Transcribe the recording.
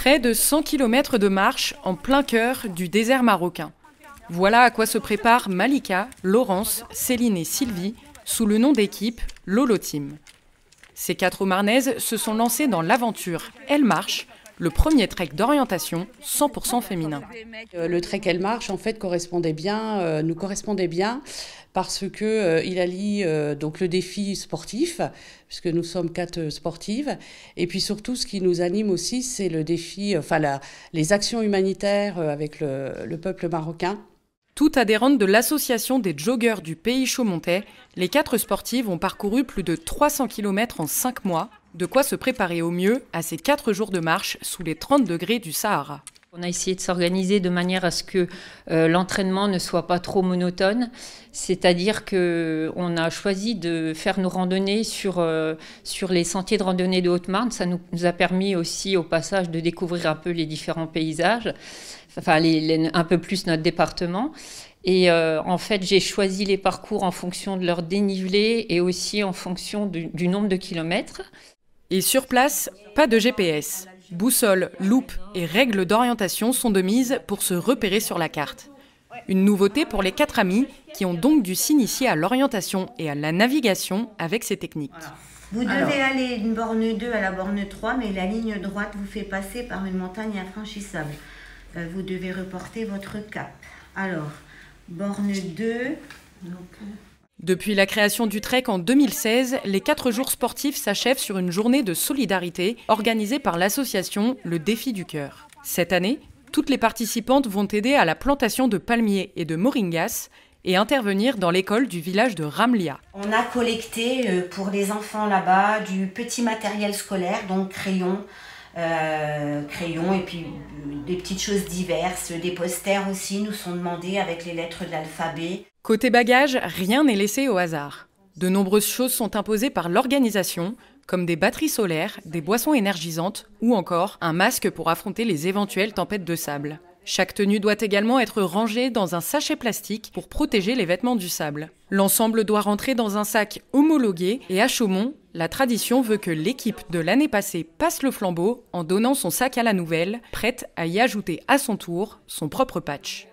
Près de 100 km de marche en plein cœur du désert marocain. Voilà à quoi se préparent Malika, Laurence, Céline et Sylvie sous le nom d'équipe Lolo Team. Ces 4 Haut-Marnaises se sont lancées dans l'aventure Elle Marche, le premier trek d'orientation 100% féminin. Le trek Elle Marche en fait nous correspondait bien parce que il allie donc le défi sportif, puisque nous sommes 4 sportives, et puis surtout ce qui nous anime aussi, c'est le défi, les actions humanitaires avec le peuple marocain. Toutes adhérentes de l'association des joggeurs du Pays Chaumontais, les 4 sportives ont parcouru plus de 300 km en 5 mois, de quoi se préparer au mieux à ces 4 jours de marche sous les 30 degrés du Sahara. On a essayé de s'organiser de manière à ce que l'entraînement ne soit pas trop monotone, c'est-à-dire qu'on a choisi de faire nos randonnées sur les sentiers de randonnée de Haute-Marne. Ça nous a permis aussi au passage de découvrir un peu les différents paysages, un peu plus notre département. Et en fait, j'ai choisi les parcours en fonction de leur dénivelé et aussi en fonction du nombre de kilomètres. Et sur place, pas de GPS. Boussole, loupe et règles d'orientation sont de mise pour se repérer sur la carte. Une nouveauté pour les 4 amis qui ont donc dû s'initier à l'orientation et à la navigation avec ces techniques. Vous devez aller d'une borne 2 à la borne 3, mais la ligne droite vous fait passer par une montagne infranchissable. Vous devez reporter votre cap. Alors, borne 2... Depuis la création du trek en 2016, les 4 jours sportifs s'achèvent sur une journée de solidarité organisée par l'association Le Défi du Cœur. Cette année, toutes les participantes vont aider à la plantation de palmiers et de moringas et intervenir dans l'école du village de Ramlia. On a collecté pour les enfants là-bas du petit matériel scolaire, donc crayons et puis des petites choses diverses. Des posters aussi nous sont demandés avec les lettres de l'alphabet. Côté bagages, rien n'est laissé au hasard. De nombreuses choses sont imposées par l'organisation, comme des batteries solaires, des boissons énergisantes ou encore un masque pour affronter les éventuelles tempêtes de sable. Chaque tenue doit également être rangée dans un sachet plastique pour protéger les vêtements du sable. L'ensemble doit rentrer dans un sac homologué et à Chaumont, la tradition veut que l'équipe de l'année passée passe le flambeau en donnant son sac à la nouvelle, prête à y ajouter à son tour son propre patch.